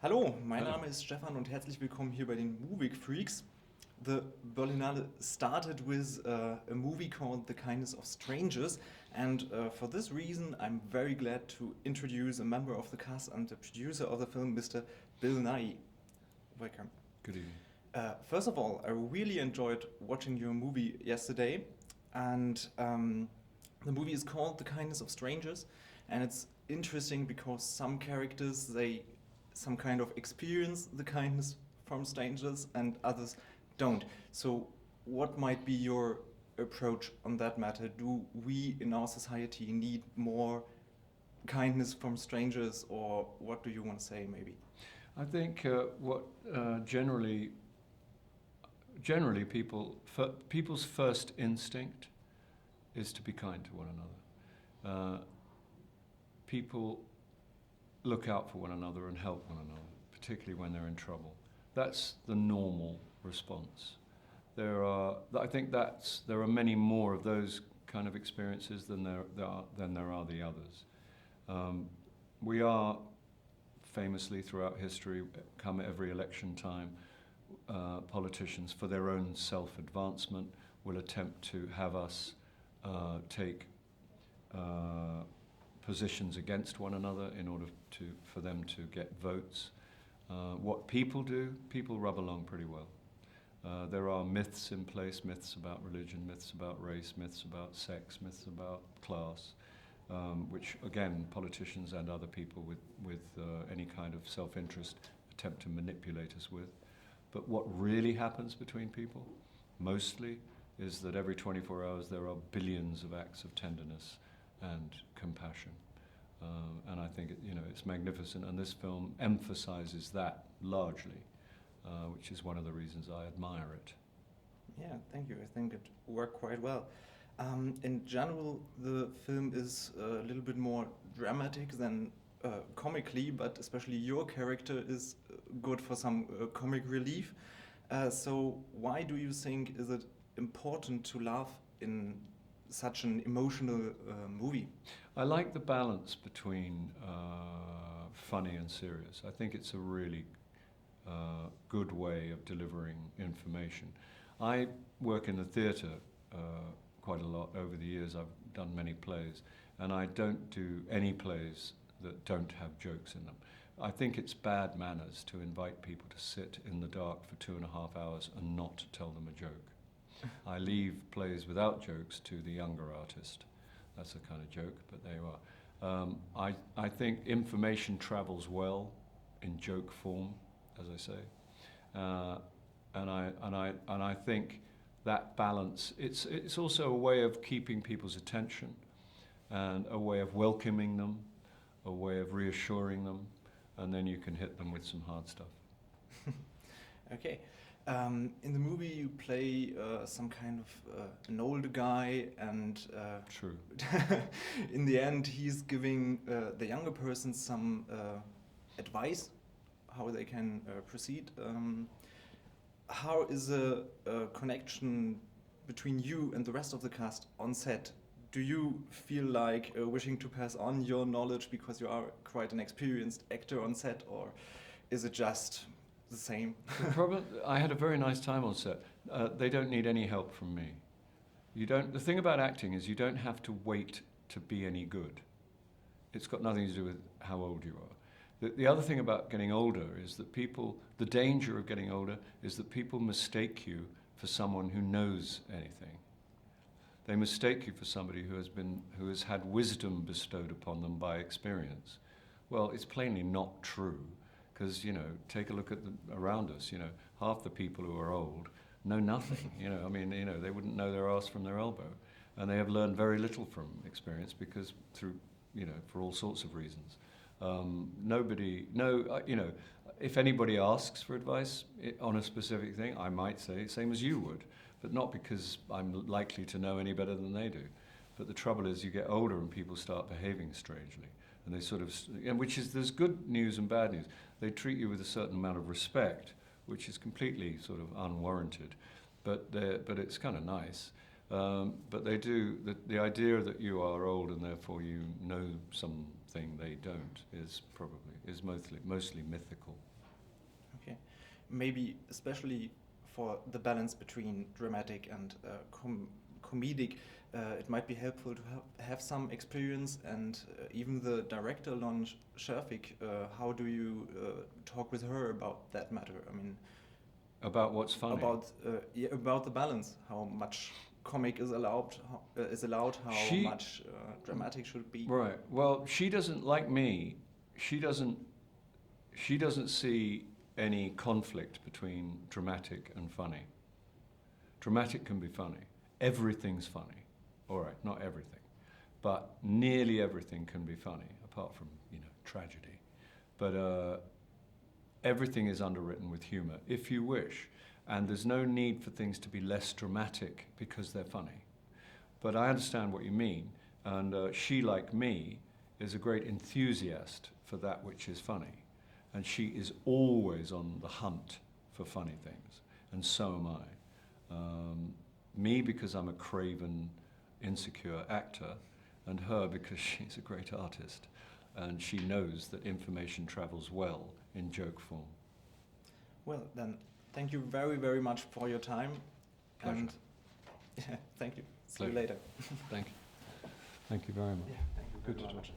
Hallo, mein Hallo. Name ist Stefan und herzlich willkommen hier bei den Movie Freaks. The Berlinale started with a movie called The Kindness of Strangers, and for this reason I'm very glad to introduce a member of the cast and the producer of the film, Mr. Bill Nighy. Welcome. Good evening. First of all, I really enjoyed watching your movie yesterday, and the movie is called The Kindness of Strangers, and it's interesting because some characters, they some kind of experience the kindness from strangers and others don't. So what might be your approach on that matter? Do we in our society need more kindness from strangers, or what do you want to say maybe? I think what generally people's first instinct is to be kind to one another. People look out for one another and help one another, particularly when they're in trouble. That's the normal response. There are many more of those kind of experiences than there are the others. We are famously throughout history, come every election time, politicians for their own self-advancement will attempt to have us take positions against one another in order for them to get votes. What people do, people rub along pretty well. There are myths in place, myths about religion, myths about race, myths about sex, myths about class, which again politicians and other people with any kind of self-interest attempt to manipulate us with. But what really happens between people, mostly, is that every 24 hours there are billions of acts of tenderness and compassion. And I think it's magnificent, and this film emphasizes that largely, which is one of the reasons I admire it. Yeah, thank you. I think it worked quite well. In general, the film is a little bit more dramatic than comically, but especially your character is good for some comic relief. So why do you think is it important to laugh in such an emotional movie? I like the balance between funny and serious. I think it's a really good way of delivering information. I work in the theatre quite a lot over the years. I've done many plays, and I don't do any plays that don't have jokes in them. I think it's bad manners to invite people to sit in the dark for 2.5 hours and not tell them a joke. I leave plays without jokes to the younger artist. That's a kind of joke, but there you are. I think information travels well in joke form, as I say, and I think that balance. It's also a way of keeping people's attention, and a way of welcoming them, a way of reassuring them, and then you can hit them with some hard stuff. Okay. In the movie, you play some kind of an older guy, and True. in the end, he's giving the younger person some advice how they can proceed. How is a connection between you and the rest of the cast on set? Do you feel like wishing to pass on your knowledge because you are quite an experienced actor on set, or is it just the same? I had a very nice time on set. They don't need any help from me. The thing about acting is you don't have to wait to be any good. It's got nothing to do with how old you are. The other thing about getting older is that the danger of getting older is that people mistake you for someone who knows anything. They mistake you for somebody who has had wisdom bestowed upon them by experience. Well, it's plainly not true. Because, take a look around us, half the people who are old know nothing, they wouldn't know their arse from their elbow. And they have learned very little from experience because for all sorts of reasons. If anybody asks for advice on a specific thing, I might say, same as you would, but not because I'm likely to know any better than they do. But the trouble is you get older and people start behaving strangely. And there's good news and bad news. They treat you with a certain amount of respect, which is completely sort of unwarranted, but it's kind of nice. But they do, the idea that you are old and therefore you know something they don't is mostly mythical. maybe especially for the balance between dramatic and comedic, it might be helpful to have some experience, and even the director, Lon Scherfig, how do you talk with her about that matter? I mean, about what's funny? About the balance, how much comic is allowed, how much dramatic should be. Right. Well, she doesn't, like me, she doesn't see any conflict between dramatic and funny. Dramatic can be funny. Everything's funny. All right, not everything, but nearly everything can be funny, apart from, tragedy. But everything is underwritten with humor, if you wish. And there's no need for things to be less dramatic because they're funny. But I understand what you mean. And she, like me, is a great enthusiast for that which is funny. And she is always on the hunt for funny things. And so am I. Me, because I'm a craven, insecure actor, and her because she's a great artist. And she knows that information travels well in joke form. Well, then, thank you very, very much for your time. Pleasure. And thank you. See Pleasure. you later. Thank you. Thank you very much. Yeah, thank you Good very to much. talk.